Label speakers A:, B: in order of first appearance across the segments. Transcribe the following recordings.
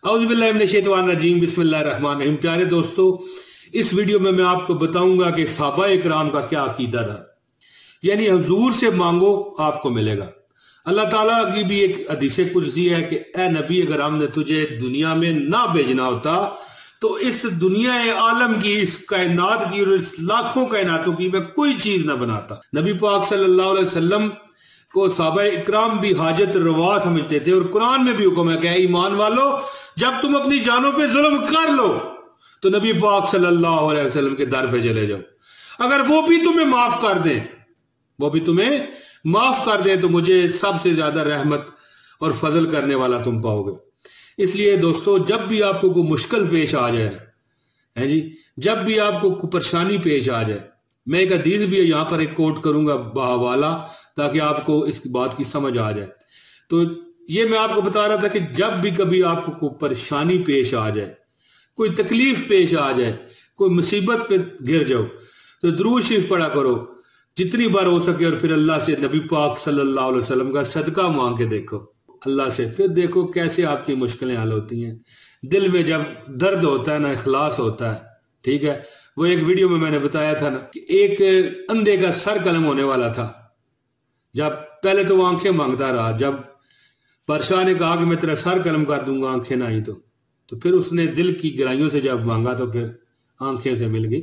A: औज़ुबिल्लाहि मिनश्शैतानिर्रजीम बिस्मिल्लाहिर्रहमानिर्रहीम। प्यारे दोस्तों, इस वीडियो में मैं आपको बताऊंगा कि सहाबा इकराम का क्या अकीदा था। यानी हुजूर से मांगो आपको मिलेगा। अल्लाह ताला की भी एक हदीस कुर्सी है कि ए नबी, अगर हमने तुझे दुनिया में ना भेजना होता तो इस दुनिया आलम की, इस कायनात की और इस लाखों कायनातों की मैं कोई चीज ना बनाता। नबी पाक सल्लल्लाहु अलैहि वसल्लम को सहाबा इकराम भी हाजत रवा समझते थे और कुरान में भी हुक्म है कि ईमान वालों, जब तुम अपनी जानों पे जुल्म कर लो तो नबी पाक सल्लल्लाहु अलैहि वसल्लम के दर पे चले जाओ। अगर वो भी तुम्हें माफ कर दें तो मुझे सबसे ज्यादा रहमत और फजल करने वाला तुम पाओगे। इसलिए दोस्तों, जब भी आपको कोई मुश्किल पेश आ जाए है जी, जब भी आपको कोई परेशानी पेश आ जाए, मैं एक हदीस भी यहाँ पर एक कोट करूंगा बाहवाला, ताकि आपको इस बात की समझ आ जाए। तो ये मैं आपको बता रहा था कि जब भी कभी आपको कोई परेशानी पेश आ जाए, कोई तकलीफ पेश आ जाए, कोई मुसीबत पे गिर जाओ, तो दुरूद शरीफ पढ़ा करो जितनी बार हो सके, और फिर अल्लाह से नबी पाक सल्लल्लाहु अलैहि वसल्लम का सदका मांग के देखो अल्लाह से। फिर देखो कैसे आपकी मुश्किलें हल होती हैं। दिल में जब दर्द होता है ना, इखलास होता है, ठीक है। वो एक वीडियो में मैंने बताया था ना कि एक अंधे का सर कलम होने वाला था। जब पहले तो वो आंखें मांगता रहा, जब बादशाह ने कहा कि मैं तेरा सर कलम कर दूंगा आंखें ना आई तो फिर उसने दिल की गहराइयों से जब मांगा तो फिर आंखें से मिल गई।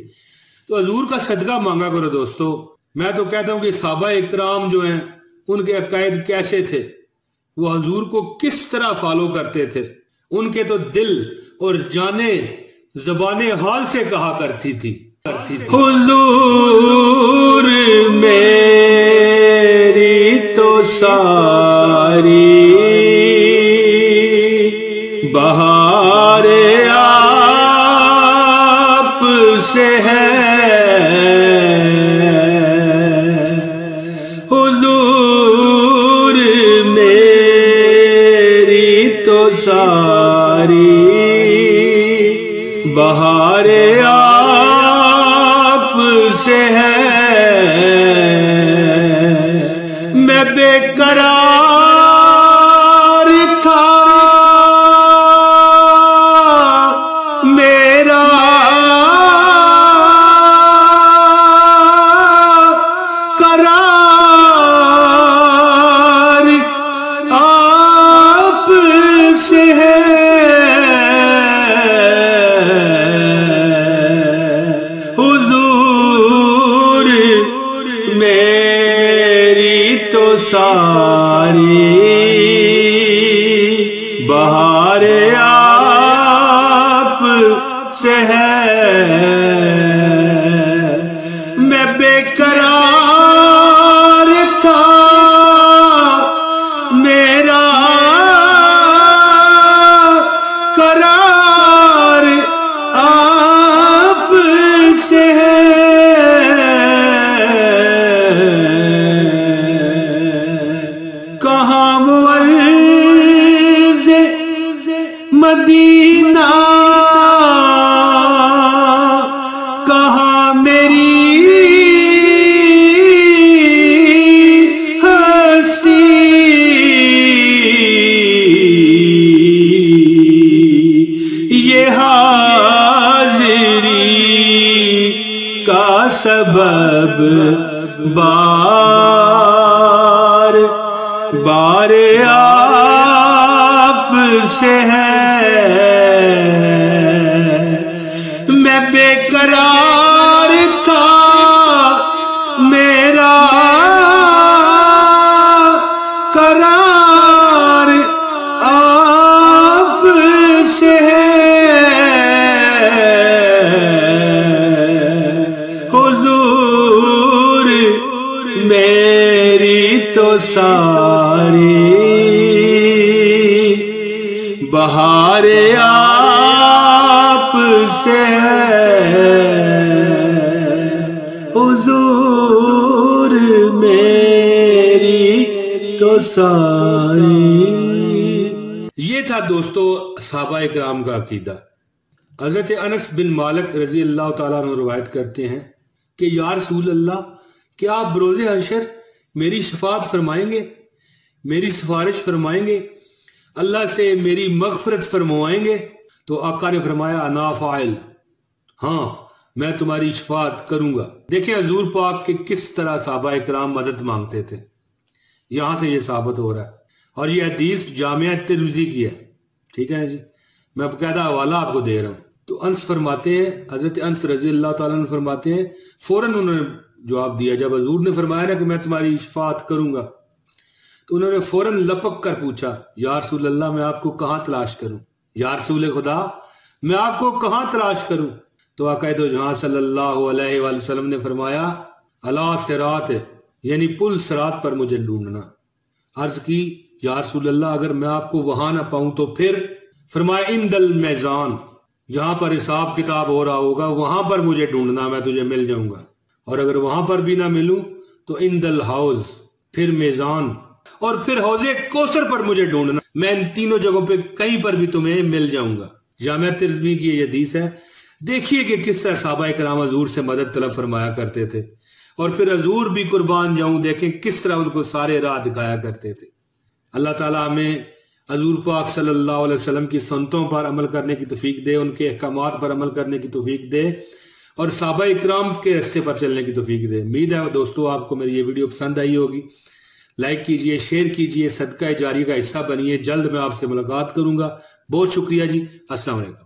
A: तो हजूर का सदका मांगा करो दोस्तों। मैं तो कहता हूं कि सहाबा इकराम जो हैं, उनके अकायद कैसे थे, वो हजूर को किस तरह फॉलो करते थे। उनके तो दिल और जाने ज़बाने हाल से कहा करती थी हुजूर मेरी तो सारी बहार आप से है, हुजूर मेरी तो सारी बहार आप से है। मैं बेकरार था, मेरा करार आप से है, हुजूर मेरी तो सारी बहार आप से है। मैं बेकरार था, मेरा करार आप से है, कहाँ मुअर्ज़े मदीना, कहाँ मेरी हस्ती, ये हाज़िरी का सबब बार बार आप से है। मैं बेकरार था, मेरा करार आप से है, हुजूर मेरी तो सारी बहार आप से है, हुजूर मेरी तो सारी। ये था दोस्तों सहाबा इकराम का अकीदा। हजरत अनस बिन मालिक रजी अल्लाह ताला अन्हु रवायत करते हैं कि या रसूल अल्लाह, क्या आप बरोज़े हशर मेरी शफाअत फरमाएंगे, मेरी सिफारिश फरमाएंगे? اللہ سے میری مغفرت فرمائیں گے؟ تو آقا نے فرمایا انا فاعل، ہاں میں تمہاری شفاعت کروں گا۔ دیکھیں حضور پاک کے کس طرح صحابہ اکرام مدد مانگتے تھے، یہاں سے یہ ثابت ہو رہا ہے۔ اور یہ حدیث جامعہ ترمذی کی ہے، ٹھیک ہے جی، میں باقاعدہ حوالہ آپ کو دے رہا ہوں۔ تو انس فرماتے ہیں، حضرت انس رضی اللہ تعالیٰ عنہ فرماتے ہیں، فوراً انہوں نے جواب دیا جب حضور نے فرمایا نا کہ میں تمہاری شفاعت کروں گا، تو انہوں نے فوراً لپک کر پوچھا یا رسول اللہ میں آپ کو کہاں تلاش کروں، یا رسول خدا میں آپ کو کہاں تلاش کروں؟ تو آقا دو جہاں صلی اللہ علیہ وآلہ وسلم نے فرمایا علی صراط، یعنی پل صراط پر مجھے ڈھونڈنا۔ عرض کی یا رسول اللہ اگر میں آپ کو وہاں نہ پاؤں تو پھر؟ فرمایا عند المیزان، جہاں پر حساب کتاب ہو رہا ہوگا وہاں پر مجھے ڈھونڈنا، میں تجھے مل جاؤں گا۔ اور اگر وہاں پر بھی نہ ملوں تو عند الحوض، پھر میزان، اور پھر حوض کوثر پر مجھے ڈھونڈنا، میں ان تینوں جگہوں پہ کہیں پر بھی تمہیں مل جاؤں گا۔ جامعہ ترمذی کی یہ حدیث ہے۔ دیکھیے کہ کس طرح صحابہ کرام حضور سے مدد طلب فرمایا کرتے تھے، اور پھر حضور بھی قربان جاؤں دیکھیں کس طرح ان کو سارے راہ دکھایا کرتے تھے۔ اللہ تعالیٰ ہمیں حضور پاک صلی اللہ علیہ وسلم کی سنتوں پر عمل کرنے کی توفیق دے، ان کے احکامات پر عمل کرنے کی توفیق دے، اور صحابہ اکرام کے راستے پر چلنے کی توفیق دے۔ امید ہے دوستو آپ کو میری یہ ویڈیو پسند آئی ہوگی۔ لائک کیجئے، شیئر کیجئے، صدقہ جاریہ کا حصہ بنیے۔ جلد میں آپ سے ملاقات کروں گا۔ بہت شکریہ جی، السلام علیکم۔